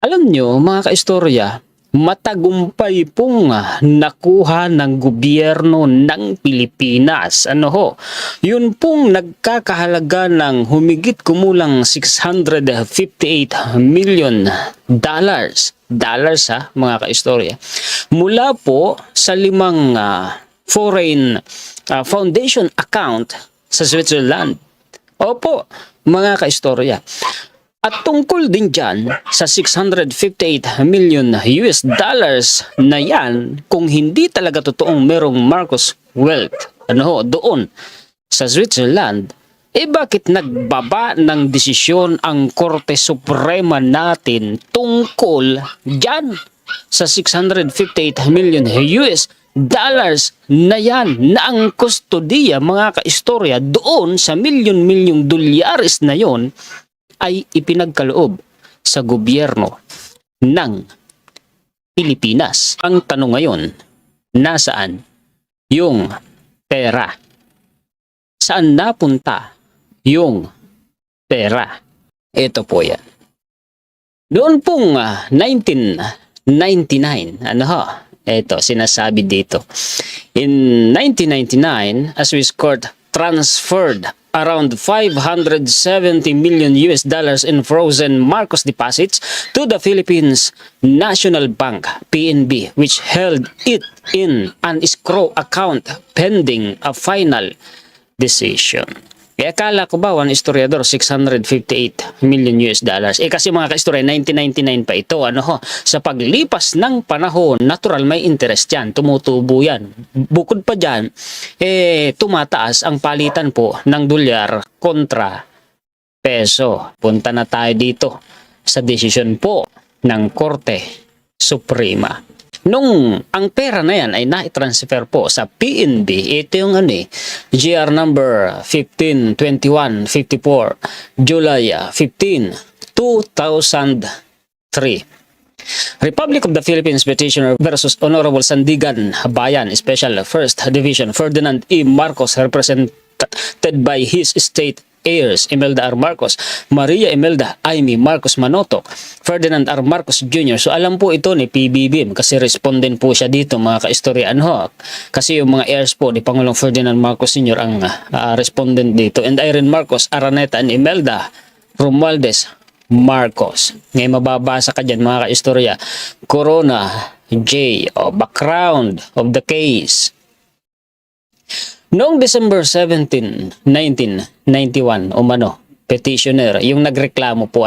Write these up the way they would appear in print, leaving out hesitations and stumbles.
Alam nyo mga kaistorya, matagumpay pong nakuha ng gobyerno ng Pilipinas. Yun pong nagkakahalaga ng humigit kumulang $658 million. Dollars mga kaistorya. Mula po sa 5 foreign foundation account sa Switzerland. Opo, mga kaistorya. At tungkol din dyan sa $658 million na yan, kung hindi talaga totoong merong Marcos wealth doon sa Switzerland, bakit nagbaba ng desisyon ang Korte Suprema natin tungkol dyan sa $658 million na yan na ang kustodiya mga kaistorya doon sa milyon-milyong dolyares na yon ay ipinagkaloob sa gobyerno ng Pilipinas. Ang tanong ngayon, nasaan yung pera? Saan napunta yung pera? Ito po yan. Noon pong 1999, ito sinasabi dito. In 1999, a Swiss court transferred around $570 million in frozen Marcos deposits to the Philippines National Bank, PNB, which held it in an escrow account pending a final decision. Akala ko ba, one historiador, $658 million. Kasi mga kaistorya, 1999 pa ito. Sa paglipas ng panahon, natural may interest yan. Tumutubo yan. Bukod pa dyan, tumataas ang palitan po ng dolyar kontra peso. Punta na tayo dito sa desisyon po ng Korte Suprema. Nung ang pera na yan ay na-transfer po sa PNB, ito yung GR number 152154, July 15, 2003. Republic of the Philippines Petitioner versus Honorable Sandigan Bayan, Special First Division, Ferdinand E. Marcos, represented by his state heirs, Imelda R. Marcos, Maria Imelda Aimee Marcos Manotoc, Ferdinand R. Marcos Jr. So alam po ito ni PBBM kasi respondent po siya dito mga kaistoryan. Kasi yung mga heirs po ni Pangulong Ferdinand Marcos Sr. ang respondent dito. And Irene Marcos, Araneta, and Imelda Romualdez Marcos. Ngayon mababasa ka dyan mga kaistorya. Corona J. Background of the case. Noong December 17, 1991, petitioner, yung nagreklamo po,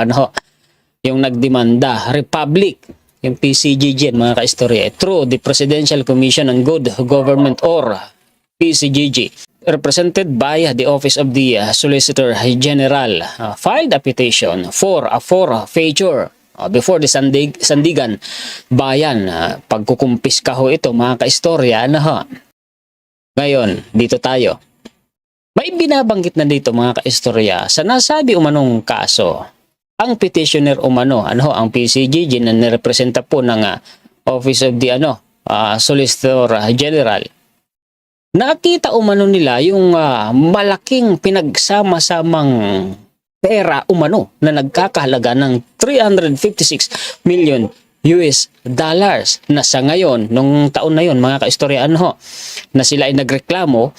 yung nagdemanda, Republic, yung PCGG, mga kaistorya, through the Presidential Commission on Good Government or PCGG, represented by the Office of the Solicitor General, filed a petition for a forfeiture before the Sandigan Bayan. Pagkukumpiska ho ito, mga kaistorya, Ngayon, dito tayo. May binabanggit na dito mga kaistorya sa nasabi umanong kaso. Ang petitioner ang PCGG na nirepresenta po ng Office of the Solicitor General. Nakita nila yung malaking pinagsama-samang pera na nagkakahalaga ng $356 million na sa ngayon, nung taon na yon mga kaistorya, na sila ay nagreklamo,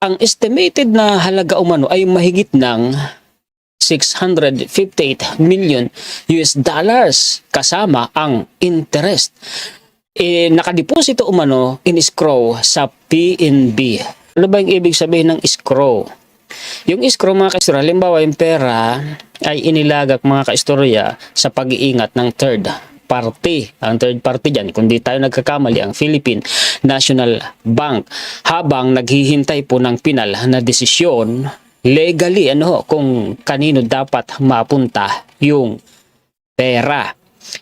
ang estimated na halaga ay mahigit ng $658 million kasama ang interest. Nakadeposito in escrow sa PNB. Ano ba yung ibig sabihin ng escrow? Yung escrow mga kaistorya, halimbawa yung pera ay inilagak mga kaistorya sa pag-iingat ng third party. Ang third party dyan, kung di tayo nagkakamali, ang Philippine National Bank, habang naghihintay po ng pinal na desisyon legally kung kanino dapat mapunta yung pera.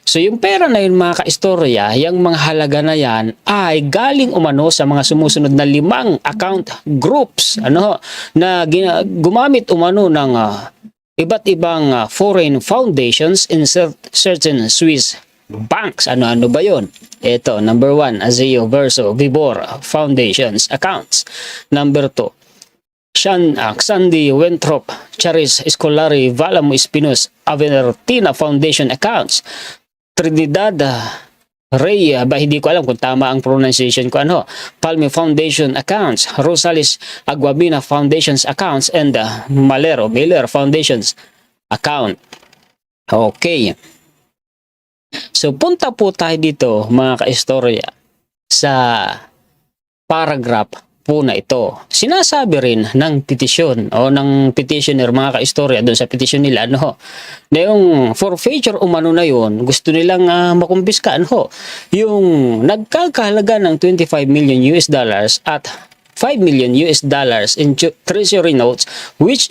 So yung pera na yun mga kaistorya, yung mga halaga na yan ay galing sa mga sumusunod na 5 account groups na gumamit ng iba't ibang foreign foundations in certain Swiss banks. Ano ba yun? Ito, number 1, Azeo Verso Vibor Foundations accounts. Number 2, Xandi Wenthrop Charis Escolari Valamo Espinos Avertina Foundation accounts. Trinidad Ray, hindi ko alam kung tama ang pronunciation ko, Palme Foundation accounts, Rosales Aguabina Foundation's accounts, and Miller Foundation's account. Okay. So punta po tayo dito mga kaistorya sa paragraph po na ito. Sinasabi rin ng petisyon o ng petitioner mga kaistorya doon sa petisyon nila na yung forfeiture umano na yun, gusto nilang makumpiska yung nagkakahalaga ng 25 million US dollars at 5 million US dollars in treasury notes which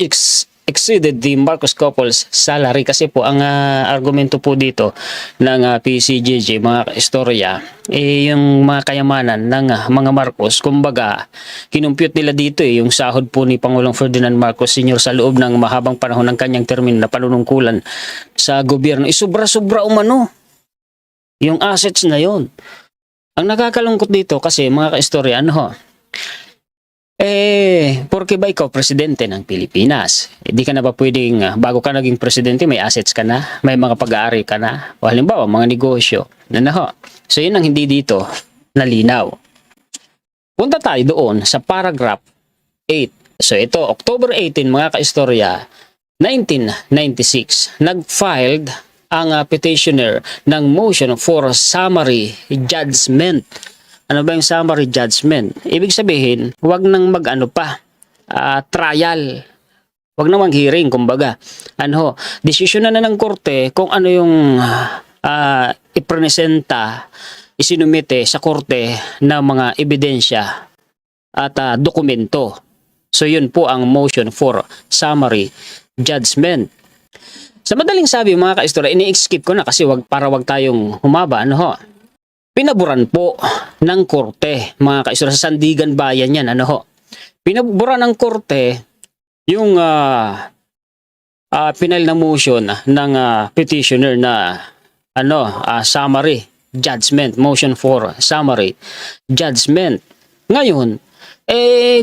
exceeded the Marcos couple's salary. Kasi po ang argumento po dito ng PCGG mga istorya yung mga kayamanan ng mga Marcos, kumbaga kinumpute nila dito yung sahod po ni Pangulong Ferdinand Marcos Sr. sa loob ng mahabang panahon ng kanyang termino na panunungkulan sa gobyerno, sobra-sobra umano yung assets na yon. Ang nakakalungkot dito kasi mga kaistorya, porque ba ikaw presidente ng Pilipinas? Hindi ka na ba pwedeng, bago ka naging presidente, may assets ka na? May mga pag-aari ka na? O halimbawa, mga negosyo. So yun ang hindi dito nalinaw. Punta tayo doon sa paragraph 8. So ito, October 18, mga kaistorya, 1996, nag-filed ang petitioner ng motion for summary judgment. Ano ba yung summary judgment? Ibig sabihin, huwag nang trial. Huwag nang mag-hearing, kumbaga. Desisyon na ng korte kung ano yung ipresenta, isinumite sa korte na mga ebidensya at dokumento. So yun po ang motion for summary judgment. Sa madaling sabi mga kaistorya, ini-skip ko na kasi wag tayong humaba. Pinaburan po ng korte, mga kaistorya, sa Sandigan Bayan yan, pinaburan ng korte yung final na motion ng petitioner na summary judgment, motion for summary judgment. Ngayon,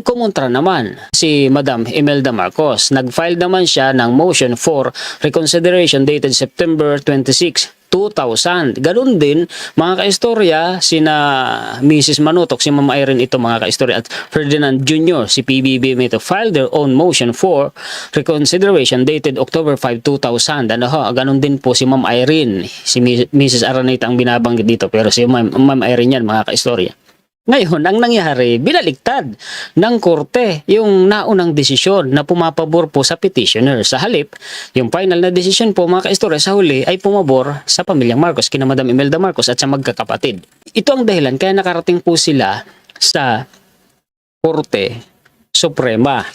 kumontra naman si Madam Imelda Marcos. Nag-file naman siya ng motion for reconsideration dated September 26, 2000. Ganun din mga kaistorya, sina Mrs. Manutok, si Ma'am Irene ito mga kaistorya, at Ferdinand Jr., si PBBM ito, filed their own motion for reconsideration dated October 5, 2000. Ganun din po si Ma'am Irene, si Mrs. Araneta ang binabanggit dito, pero si Ma'am Irene yan mga kaistorya. Ngayon, ang nangyari, binaliktad ng korte yung naunang desisyon na pumapabor po sa petitioner. Sa halip, yung final na desisyon po mga kaistorya sa huli ay pumabor sa pamilyang Marcos, kina Madam Imelda Marcos at sa magkakapatid. Ito ang dahilan kaya nakarating po sila sa Korte Suprema.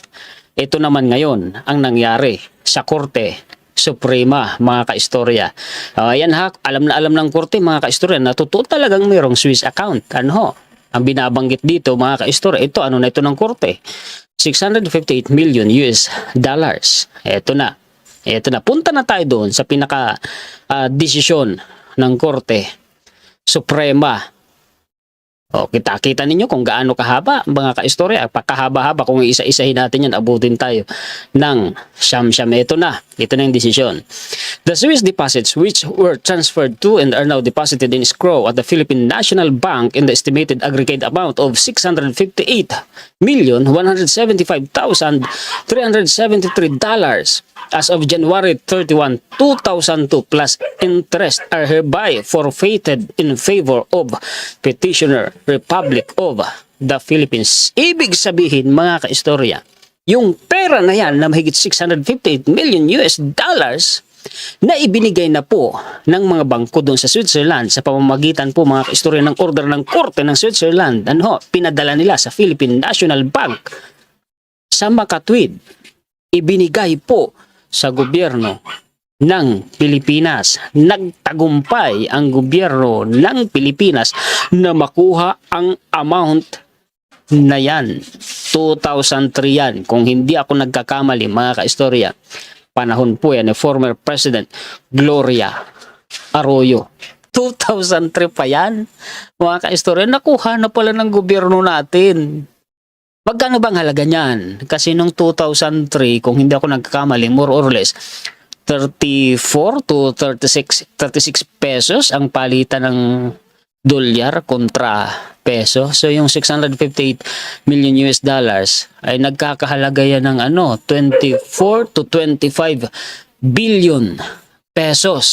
Ito naman ngayon ang nangyari sa Korte Suprema mga kaistorya. Ayan alam na alam ng korte mga kaistorya na totoo talagang mayroong Swiss account. Ang binabanggit dito mga kaistorya, ito ito ng korte, 658 million US dollars. Ito na. Punta na tayo doon sa pinaka desisyon ng Korte Suprema. Kita ninyo kung gaano kahaba mga kaistorya. Pagkahaba-haba, kung isa-isahin natin yan, abutin tayo ng siyam-siyam. Ito na yung desisyon. The Swiss deposits which were transferred to and are now deposited in escrow at the Philippine National Bank in the estimated aggregate amount of $658,175,373 as of January 31, 2002 plus interest are hereby forfeited in favor of petitioner Republic of the Philippines. Ibig sabihin mga kaistorya, yung pera na yan na mahigit 658 million US dollars na ibinigay na po ng mga bangko doon sa Switzerland sa pamamagitan po mga kaistorya ng order ng korte ng Switzerland, pinadala nila sa Philippine National Bank sa makatwid, ibinigay po sa gobyerno ng Pilipinas. Nagtagumpay ang gobyerno ng Pilipinas na makuha ang amount na yan. 2003 yan, kung hindi ako nagkakamali mga kaistorya. Panahon po yan ni former President Gloria Arroyo. 2003 pa yan, mga kaistorya. Nakuha na pala ng gobyerno natin. Magkano bang halaga niyan? Kasi nung 2003, kung hindi ako nagkakamali, more or less, 34 to 36 pesos ang palitan ng dolyar kontra peso. So yung 658 million US dollars ay nagkakahalaga yan ng 24 to 25 billion pesos.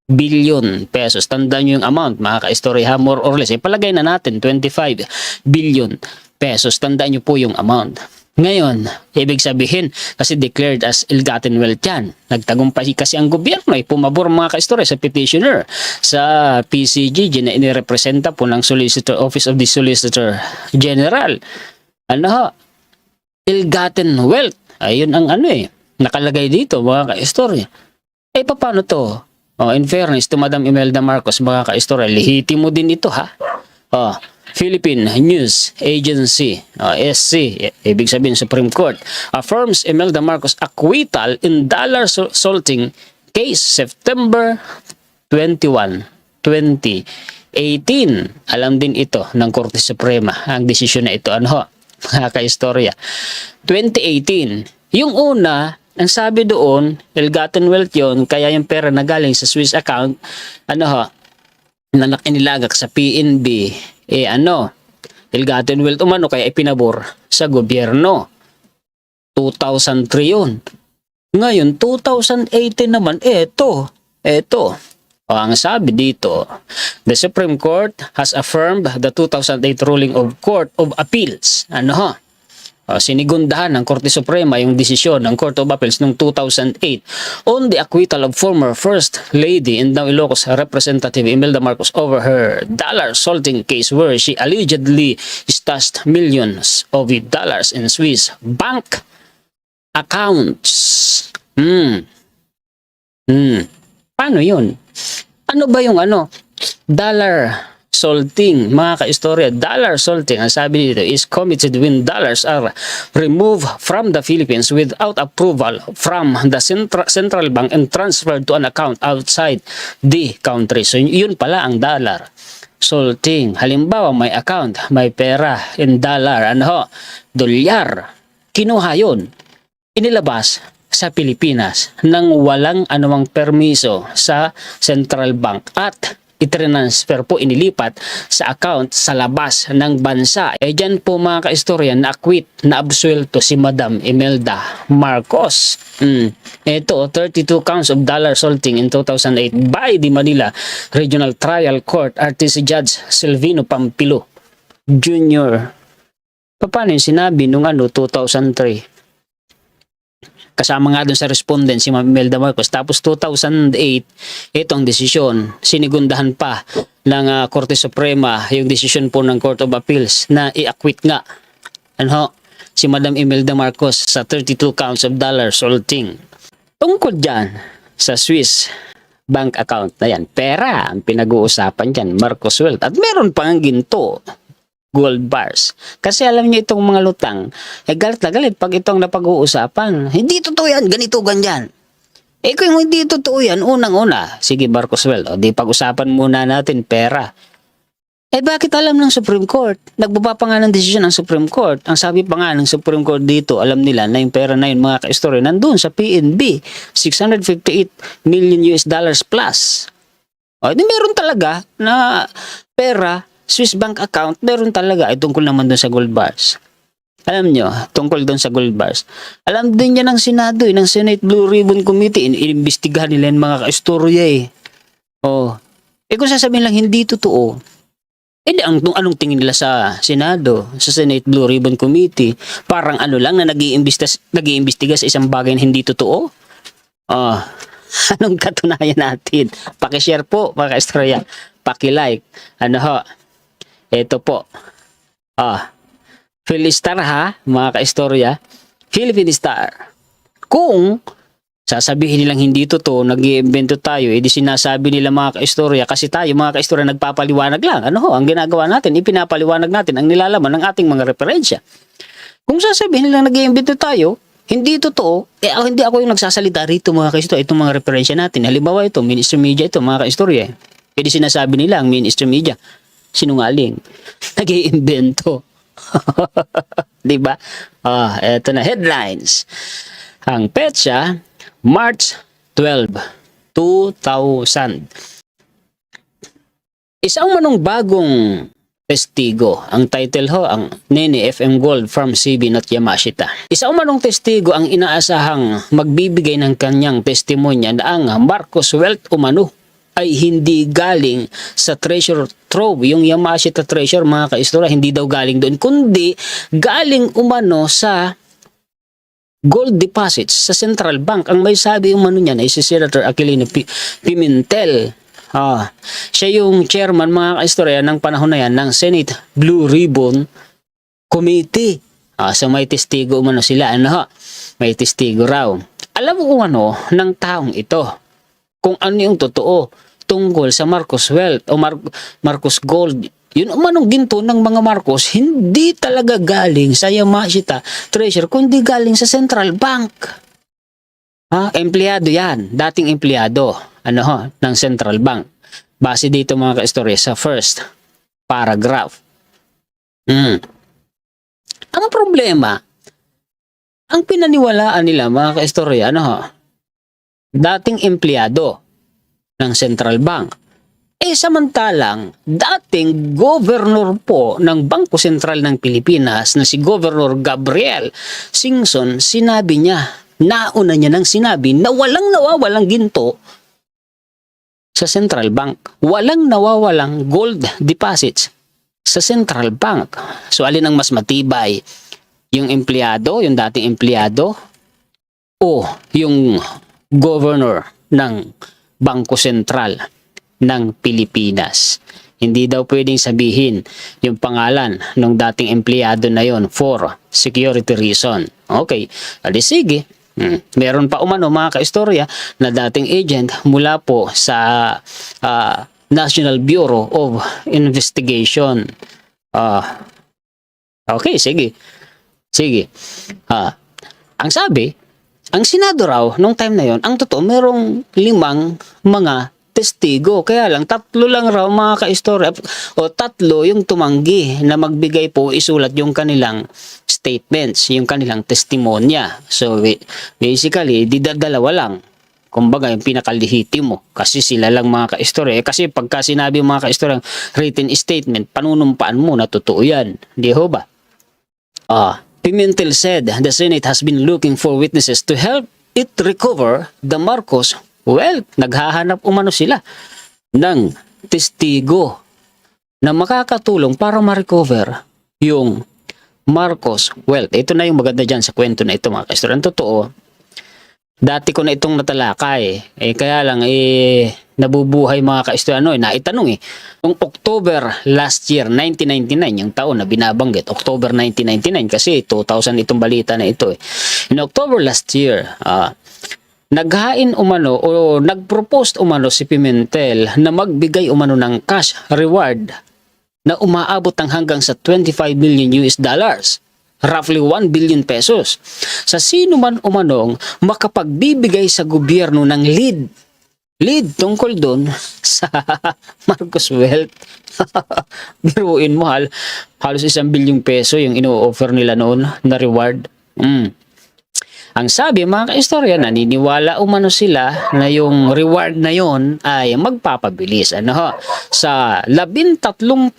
Billion pesos. Tandaan nyo yung amount, mga ka-istorya, more or less. Ipalagay na natin 25 billion pesos. Tandaan nyo po yung amount. Ngayon, ibig sabihin, kasi declared as ill-gotten wealth yan. Nagtagumpay kasi ang gobyerno ay pumabor, mga ka-istorya, sa petitioner sa PCGG na inirepresenta po ng Solicitor Office of the Solicitor General. Ill-gotten wealth. Ayun ang nakalagay dito, mga ka-istorya. Paano to? In fairness to Madam Imelda Marcos, mga ka-istorya, lihiti mo din ito, ha? Philippine News Agency, SC, ibig sabihin Supreme Court, affirms Imelda Marcos acquittal in dollar salting case September 21, 2018. Alam din ito ng Korte Suprema, ang desisyon na ito. Mga ka-istorya. 2018, yung una, ang sabi doon, ill-gotten wealth yun, kaya yung pera na galing sa Swiss account, na nakinilagak sa PNB, ill-gotten wealth umano, kaya ipinabor sa gobyerno. 2003 yun. Ngayon, 2018 naman, eto. Ang sabi dito, the Supreme Court has affirmed the 2008 ruling of Court of Appeals. Sinigundahan ng Korte Suprema yung desisyon ng Court of Appeals noong 2008 on the acquittal of former First Lady and now Ilocos Representative Imelda Marcos over her dollar salting case where she allegedly stashed millions of dollars in Swiss bank accounts. Paano yun? Ano ba yung dollar salting, mga ka-istorya? Dollar salting, ang sabi dito, is committed when dollars are removed from the Philippines without approval from the central bank and transferred to an account outside the country. So yun pala ang dollar salting. Halimbawa, may account, may pera in dollar, dolyar, kinuha yun, inilabas sa Pilipinas nang walang anumang permiso sa central bank at itransfer po, inilipat sa account sa labas ng bansa. Dyan po, mga ka-istorya, na-acquit, na-absuelto si Madam Imelda Marcos. Ito, 32 counts of dollar salting in 2008 by the Manila Regional Trial Court, RTC Judge Silvino Pampilo Jr. Paano yung sinabi nung 2003? Kasama nga dun sa respondent si Ma'am Imelda Marcos. Tapos 2008, itong desisyon, sinigundahan pa ng Korte Suprema yung desisyon po ng Court of Appeals na i-acquit nga si Madam Imelda Marcos sa 32 counts of dollar salting. Tungkol dyan sa Swiss bank account na yan, pera ang pinag-uusapan dyan, Marcos Wealth. At meron pang ginto, gold bars. Kasi alam niyo itong mga lutang, galit na galit pag itong napag-uusapan. Hindi totoo yan, ganito, ganyan. Kung hindi totoo yan, unang-una, sige Marcos Wealth, di pag-usapan muna natin pera. Bakit alam ng Supreme Court? Nagbaba pa nga ng desisyon ng Supreme Court. Ang sabi pa nga ng Supreme Court dito, alam nila na yung pera na yun, mga ka-istorya, nandun sa PNB, 658 million US dollars plus. Di meron talaga na pera, Swiss bank account, meron talaga. Tungkol naman doon sa gold bars. Alam nyo, tungkol doon sa gold bars. Alam din niya ng Senado, ng Senate Blue Ribbon Committee, inimbestigahan nila yung mga ka-istorya kung sasabihin lang hindi totoo, anong tingin nila sa Senado, sa Senate Blue Ribbon Committee? Parang lang na nag-iimbestiga sa isang bagay na hindi totoo? Anong katunayan natin? Pakishare po, mga ka-istorya. Paki-like. Ito po. Philistar mga ka-istorya. Philippine Star. Kung sasabihin nilang hindi totoo, nag-iimbento tayo, edi sinasabi nila, mga ka-istorya, kasi tayo, mga ka-istorya, nagpapaliwanag lang. Ang ginagawa natin? Ipinapaliwanag natin ang nilalaman ng ating mga referensya. Kung sasabihin nilang nag-iimbento tayo, hindi totoo, hindi ako yung nagsasalita rito, mga ka-istorya, itong mga referensya natin. Halimbawa ito, mainstream media ito, mga ka-istorya. Edi sinasabi nila ang mainstream media, sinungaling, nag-iimbento. Diba? Eto na, headlines. Ang petsa, March 12, 2000. Isang manong bagong testigo. Ang title ho, ang Nene FM Gold from CB Not Yamashita. Isang manong testigo ang inaasahang magbibigay ng kanyang testimonya na ang Marcos Wealth umano ay hindi galing sa treasure trove. Yung Yamashita treasure, mga kaistorya, hindi daw galing doon, kundi galing umano sa gold deposits sa Central Bank. Ang may sabi umano niyan ay si Senator Aquilino Pimentel. Siya yung chairman, mga kaistorya, ng panahon na yan ng Senate Blue Ribbon Committee. So may testigo umano sila. May testigo raw. Alam mo kung ano ng taong ito, kung ano yung totoo tungkol sa Marcos Wealth o Marcos Gold. Yun umanong ginto ng mga Marcos, hindi talaga galing sa Yamashita Treasure, kundi galing sa Central Bank. Empleyado yan, dating empleyado ng Central Bank. Base dito, mga kaistorya, sa first paragraph. Ang problema, ang pinaniwalaan nila, mga kaistorya, dating empleyado ng Central Bank. Samantalang, dating governor po ng Bangko Sentral ng Pilipinas na si Governor Gabriel Singson, sinabi niya, nauna niya nang sinabi na walang nawawalang ginto sa Central Bank. Walang nawawalang gold deposits sa Central Bank. So, alin ang mas matibay? Yung empleyado, yung dating empleyado, o yung governor ng Bangko Sentral ng Pilipinas? Hindi daw pwedeng sabihin yung pangalan ng dating empleyado na yon for security reason. Okay, sige. Meron pa umano, mga kaistorya, na dating agent mula po sa National Bureau of Investigation. Okay, sige. Ang sabi, ang Senado raw, nung time na yon, ang totoo, merong 5 mga testigo. Kaya lang, 3 lang raw, mga kaistorya, o 3 yung tumanggi na magbigay po, isulat yung kanilang statements, yung kanilang testimonya. So, basically, dalawa lang. Kumbaga, yung pinakalitimo. Kasi sila lang, mga kaistorya. Kasi pagka sinabi mga kaistorya, written statement, panunumpaan mo na totoo yan. Di ho ba? Pimentel said the Senate has been looking for witnesses to help it recover the Marcos Wealth. Naghahanap umano sila ng testigo na makakatulong para ma-recover yung Marcos Wealth. Ito na yung maganda dyan sa kwento na ito, mga kaistorya. Ang totoo, dati ko na itong natalakay. Kaya lang, nabubuhay, mga kaistorya, naitanong Noong October last year, 1999, yung taon na binabanggit, October 1999, kasi 2000 itong balita na ito. In October last year, naghain umano o nagpropose umano si Pimentel na magbigay umano ng cash reward na umaabot ng hanggang sa 25 million US dollars. Roughly 1 billion pesos. Sa sino man umanong makapagbibigay sa gobyerno ng lead tungkol doon sa Marcos Wealth. Biruin mo, halos 1 bilyong peso yung ino-offer nila noon na reward. Ang sabi, mga kaistorya, naniniwala umano sila na yung reward na yon ay magpapabilis sa 13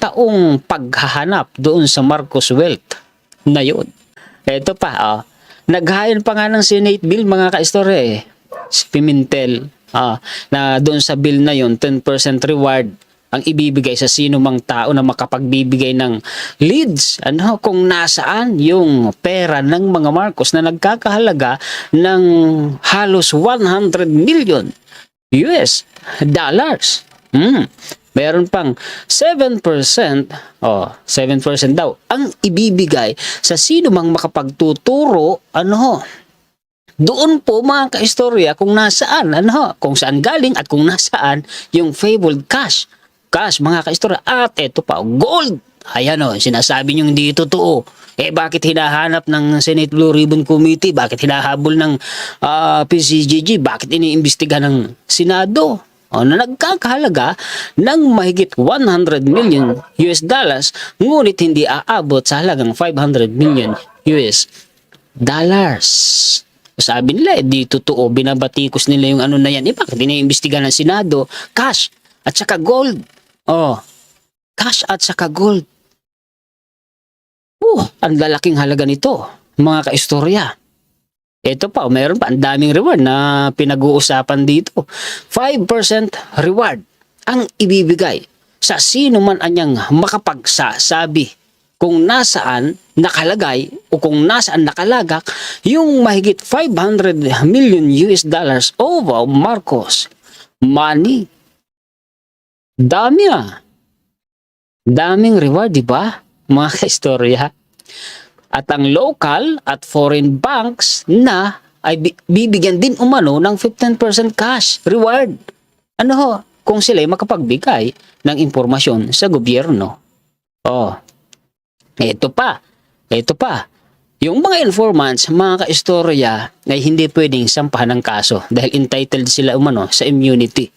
taong paghahanap doon sa Marcos Wealth na yun. Ito pa, naghain pa nga ng Senate bill, mga kaistorya, si Pimentel, na doon sa bill na yun, 10% reward ang ibibigay sa sino mang tao na makapagbibigay ng leads kung nasaan yung pera ng mga Marcos na nagkakahalaga ng halos 100 million US dollars. Meron pang 7%, 7% daw ang ibibigay sa sino mang makapagtuturo doon po, mga kaistorya, kung nasaan kung saan galing at kung nasaan yung fabled cash, mga kaistorya. At ito pa, gold. Ayan sinasabi nyo hindi totoo. Bakit hinahanap ng Senate Blue Ribbon Committee? Bakit hinahabol ng PCGG? Bakit iniimbestiga ng Senado? Na nagkakahalaga ng mahigit 100 million US dollars, ngunit hindi aabot sa halagang 500 million US dollars. Sabi nila, di totoo, binabatikos nila yung ano na yan. Bakit iniimbestigahan ng Senado? Cash at saka gold. Oh, cash at saka gold. Ang lalaking halaga nito, mga kaistorya. Ito pa, mayroon pa, ang daming reward na pinag-uusapan dito. 5% reward ang ibibigay sa sino man anyang makapagsasabi kung nasaan nakalagay o kung nasaan nakalagak yung mahigit 500 million US dollars of Marcos money. Dami Daming reward, di ba? Mga kaistorya. At ang local at foreign banks na ay bibigyan din umano ng 15% cash reward. Ano ho? Kung sila ay makapagbigay ng impormasyon sa gobyerno. Ito pa. Yung mga informants, mga kaistorya, ay hindi pwedeng sampahan ng kaso dahil entitled sila umano sa immunity.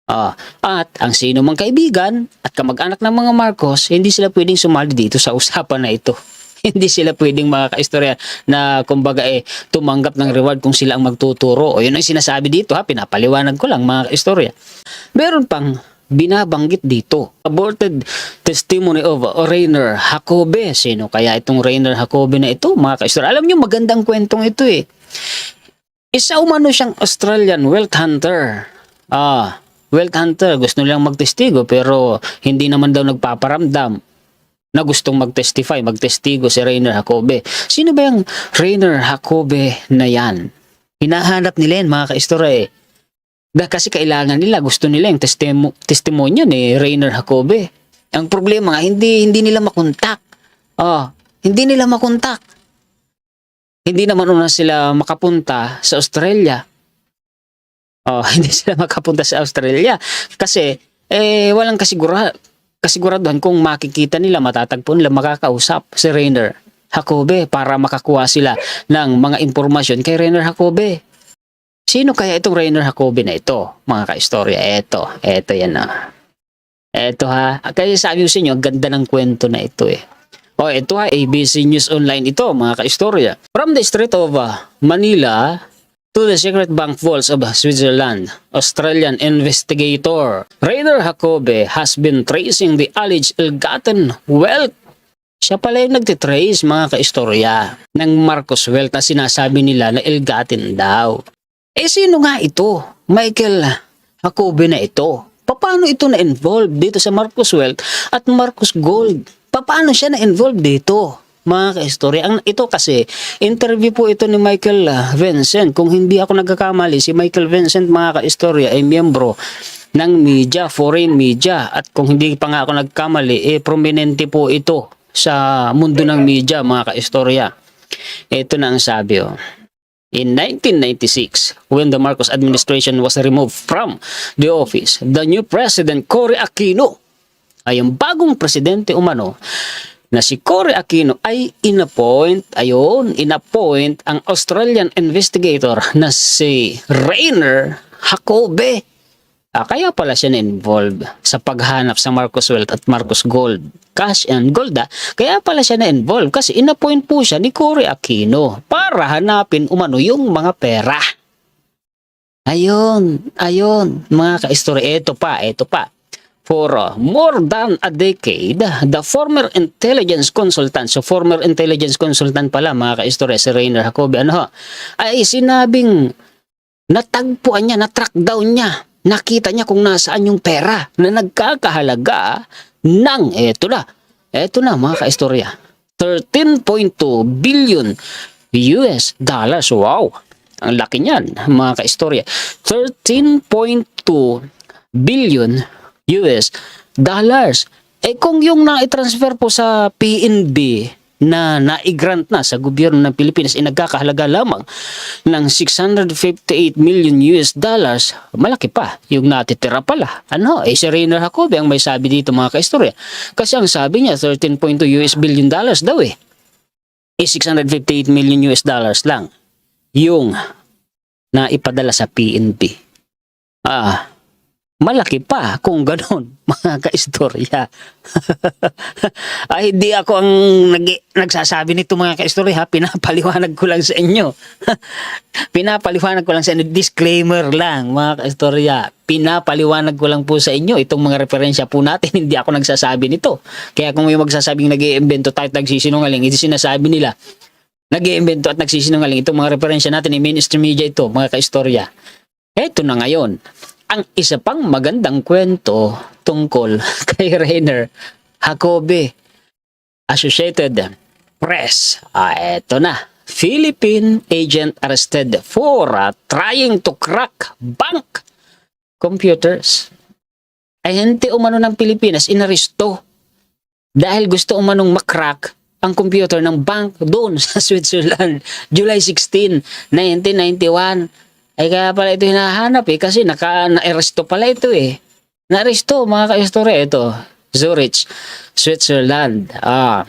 At ang sino mang kaibigan at kamag-anak ng mga Marcos, hindi sila pwedeng sumali dito sa usapan na ito. Hindi sila pwedeng, mga kaistorya, na kumbaga tumanggap ng reward kung sila ang magtuturo. O yun ang sinasabi dito, pinapaliwanag ko lang, mga kaistorya. Meron pang binabanggit dito, aborted testimony of Rainer Jacobe. Sino kaya itong Rainer Jacobe na ito, mga kaistorya? Alam nyo, magandang kwentong ito Isa umano siyang Australian wealth hunter. Wealth hunter, gusto nilang magtestigo pero hindi naman daw nagpaparamdam na gustong magtestigo si Rainer Jacobe. Sino ba yung Rainer Jacobe na yan? Hinahanap nila yan, mga kaistorya kasi kailangan nila, gusto nila yung testimonya ni Rainer Jacobe. Ang problema nga, hindi nila makontak. Hindi nila makontak. Hindi naman una sila makapunta sa Australia. Hindi sila makapunta sa Australia kasi walang kasiguraduhan kung makikita nila, matatagpo nila, makakausap si Rainer Jacobe para makakuha sila ng mga impormasyon kay Rainer Jacobe. Sino kaya itong Rainer Jacobe na ito, mga kaistorya? Ito yan Ito kaya sabi ko sa inyo, ang ganda ng kwento na ito ito ABC News Online ito, mga kaistorya. From the Strait of Manila to the secret bank vaults of Switzerland, Australian investigator Rainer Jacobe has been tracing the alleged ill-gotten wealth. Siya pala yung nagtitrace, mga kaistorya, ng Marcos wealth na sinasabi nila na ill-gotten daw. Sino nga ito? Michael Jacobe na ito. Paano ito na-involve dito sa Marcos wealth at Marcos gold? Paano siya na-involve dito, mga kaistorya? Ito kasi, interview po ito ni Michael Vincent. Kung hindi ako nagkakamali, si Michael Vincent, mga kaistorya, ay miyembro ng media, foreign media. At kung hindi pa nga ako nagkamali, prominente po ito sa mundo ng media, mga kaistorya. Ito na ang sabi. In 1996, when the Marcos administration was removed from the office, the new president, Cory Aquino, ay ang bagong presidente umano, na si Cory Aquino ay inappoint ang Australian investigator na si Rainer Jacobe. Kaya pala siya na-involved sa paghanap sa Marcos wealth at Marcos gold, cash and gold. Kaya pala siya na-involved kasi inappoint po siya ni Cory Aquino para hanapin umano yung mga pera. Ayun, mga kaistorya. Ito pa. For more than a decade, the former intelligence consultant, so former intelligence consultant pala, mga kaistorya, si Rainer Jacobe, ay sinabing natagpuan niya, na-track down niya, nakita niya kung nasaan yung pera na nagkakahalaga ng, eto na mga kaistorya, 13.2 billion US dollars. Wow! Ang laki niyan, mga kaistorya. 13.2 billion US dollars. Kung yung na-transfer po sa PNB na nai-grant na sa gobyerno ng Pilipinas nagkakahalaga lamang ng 658 million US dollars, malaki pa yung natitira pala. Si Rainer Jacobe ang may sabi dito, mga kaistorya. Kasi ang sabi niya 13.2 US billion dollars daw 658 million US dollars lang yung naipadala sa PNB. malaki pa kung ganon, mga kaistorya. Ay, hindi ako ang nagsasabi nito, mga kaistorya, ha? Pinapaliwanag ko lang sa inyo. Pinapaliwanag ko lang sa inyo, disclaimer lang, mga kaistorya. Pinapaliwanag ko lang po sa inyo itong mga referensya po natin, hindi ako nagsasabi nito. Kaya kung may magsasabing nag-iimbento tayo at nagsisinungaling, hindi sinasabi nila nag-iimbento at nagsisinungaling. Itong mga referensya natin ni mainstream media ito, mga kaistorya. Eto na ngayon, ang isa pang magandang kwento tungkol kay Rainer Jacobe, Associated Press. Eto na. Philippine agent arrested for trying to crack bank computers. Ahente umano ng Pilipinas inaresto dahil gusto umanong makrack ang computer ng bank doon sa Switzerland, July 16, 1991. Ay kaya pala ito hinahanap kasi na-aresto pala ito Na-aresto, mga kaistorya, ito. Zurich, Switzerland. A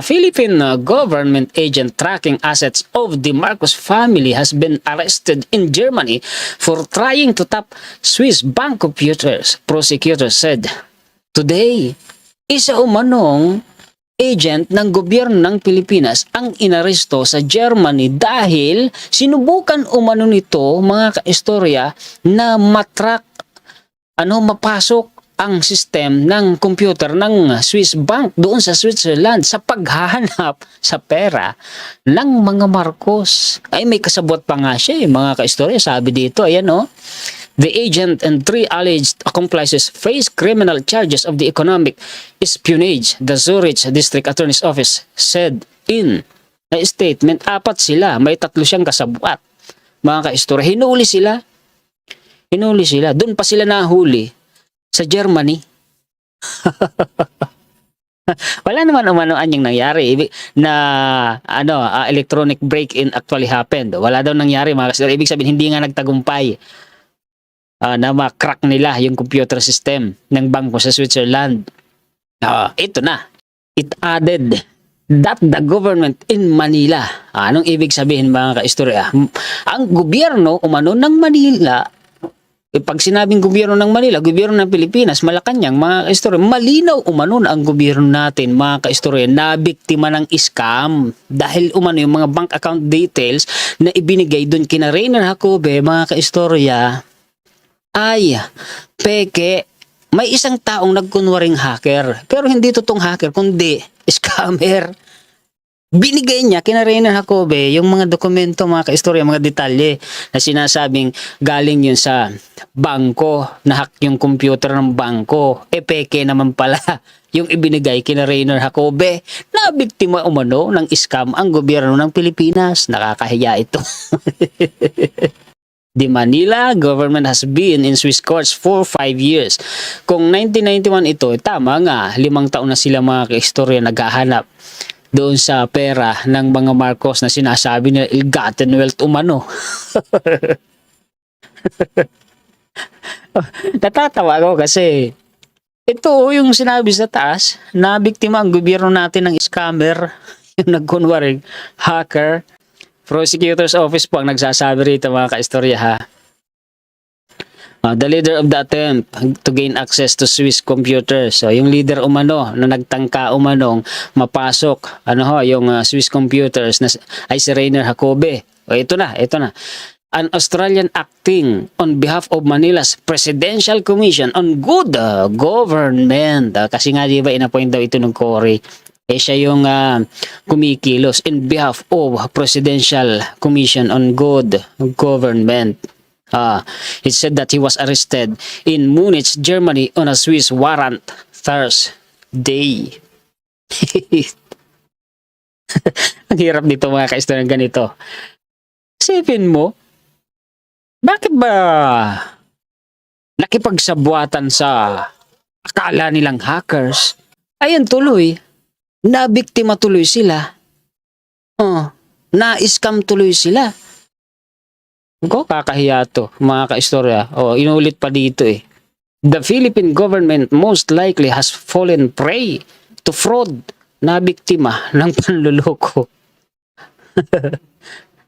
Philippine government agent tracking assets of the Marcos family has been arrested in Germany for trying to tap Swiss bank computers, prosecutors said. Today, isa umanong agent ng gobyerno ng Pilipinas ang inaresto sa Germany dahil sinubukan umano nito, mga kaistorya, na mapasok ang system ng computer ng Swiss bank doon sa Switzerland sa paghahanap sa pera ng mga Marcos. Ay, may kasabot pa nga siya, mga kaistorya, sabi dito, ayan The agent and 3 alleged accomplices face criminal charges of the economic espionage, the Zurich District Attorney's Office said in a statement. 4 sila, may 3 siyang kasabwat. Mga kaistorya, hinuli sila. Doon pa sila nahuli sa Germany. Wala naman umanoan yung nangyari na electronic break-in actually happened. Wala daw nangyari, mga kaistorya. Ibig sabihin, hindi nga nagtagumpay na makrack nila yung computer system ng bangko sa Switzerland. Ito na. It added that the government in Manila, anong ibig sabihin, mga kaistorya? Ang gobyerno umano ng Manila, pag sinabing gobyerno ng Manila, gobyerno ng Pilipinas, Malacanang, mga kaistorya, malinaw umano na ang gobyerno natin, mga kaistorya, na biktima ng scam dahil umano yung mga bank account details na ibinigay doon kina Rainer Jacobe, mga kaistorya, ay peke. May isang taong nagkunwaring hacker, pero hindi totoong hacker kundi scammer. Binigay niya kina Rainer Jacobe yung mga dokumento, mga kaistorya, mga detalye na sinasabing galing yun sa bangko, na-hack yung computer ng bangko. Peke naman pala yung ibinigay kina Rainer Jacobe, na biktima umano ng scam ang gobyerno ng Pilipinas. Nakakahiya ito. The Manila government has been in Swiss courts for 5 years. Kung 1991 ito, tama nga, 5 taon na sila, mga kaistorya, naghahanap doon sa pera ng mga Marcos na sinasabi nila ill-gotten wealth umano. Natatawa ako kasi ito yung sinabi sa taas na biktima ang gobyerno natin ng scammer, yung nagkunwaring hacker. Prosecutor's office po ang nagsasabi rito, mga kaistorya, ha. The leader of the attempt to gain access to Swiss computers. So, yung leader umano na nagtangka umanong mapasok yung Swiss computers na ay si Rainer Jacobe. Ito na. An Australian acting on behalf of Manila's Presidential Commission on Good Government. Kasi nga, di ba, inapoint daw ito ng Cory. Siya yung kumikilos in behalf of Presidential Commission on Good Government. It said that he was arrested in Munich, Germany on a Swiss warrant Thursday. Ang hirap dito, mga kaistorya, ng ganito. Isipin mo, bakit ba nakipagsabuatan sa akala nilang hackers? Ayan, tuloy. Nabiktima tuloy sila. Na-scam tuloy sila. Kakahiya to, mga kaistorya. Inulit pa dito The Philippine government most likely has fallen prey to fraud. Nabiktima ng panluloko.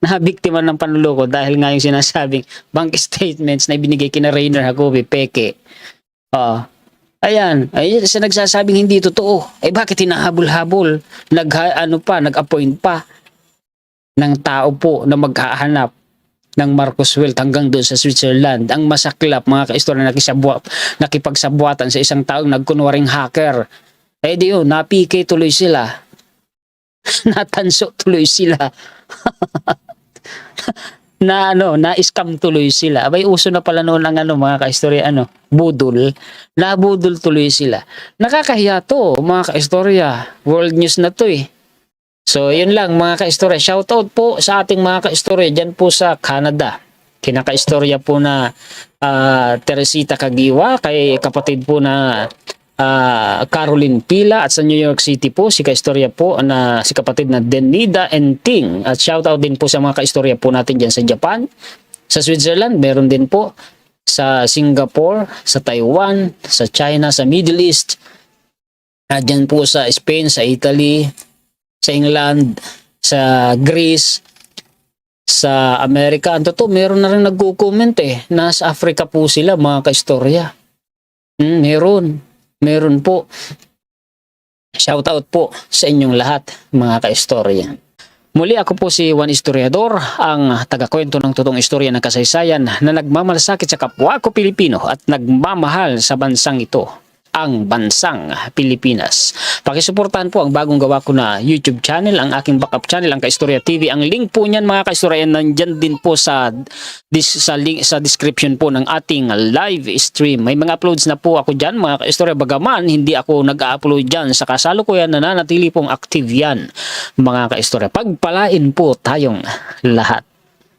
nabiktima ng panluloko dahil nga yung sinasabing bank statements na ibinigay kina Rainer Jacobi, peke. Ayan, ay sa nagsasabing hindi totoo. Bakit hinahabol-habol? Nag-appoint pa ng tao po na maghahanap ng Marcos Wealth hanggang doon sa Switzerland. Ang masaklap, mga kaistorya, nakipagsabuatan sa isang taong nagkunwaring hacker. Napike tuloy sila. Natanso tuloy sila. Na-scam tuloy sila. Uso na pala noon ang mga kaistorya, budol. Nabudol tuloy sila. Nakakahiya to, mga kaistorya. World news na to eh. So, yun lang mga kaistorya. Shoutout po sa ating mga kaistorya dyan po sa Canada. Kinakaistorya po na Teresita Kagiwa, kay kapatid po na Caroline Pila, at sa New York City po si kaistorya po na si kapatid na Denida Enting. At shoutout din po sa mga kaistorya po natin dyan sa Japan, sa Switzerland, meron din po sa Singapore, sa Taiwan, sa China, sa Middle East, at dyan po sa Spain, sa Italy, sa England, sa Greece, sa Amerika. Ang totoo, meron na rin nagko-comment nasa Africa po sila, mga kaistorya. Meron po. Shoutout po sa inyong lahat, mga kaistorya. Muli, ako po si Juan Historiador, ang tagakwento ng totoong istorya ng kasaysayan na nagmamalasakit sa kapwa ko Pilipino at nagmamahal sa bansang ito, ang bansang Pilipinas. Pakisuportahan po ang bagong gawa ko na YouTube channel, ang aking backup channel, ang Kaistorya TV. Ang link po niyan, mga kaistorya, nandyan din po sa description po ng ating live stream. May mga uploads na po ako dyan, mga kaistorya, bagaman hindi ako nag-upload dyan sa kasalukuyan, nananatili pong active yan, mga kaistorya. Pagpalain po tayong lahat.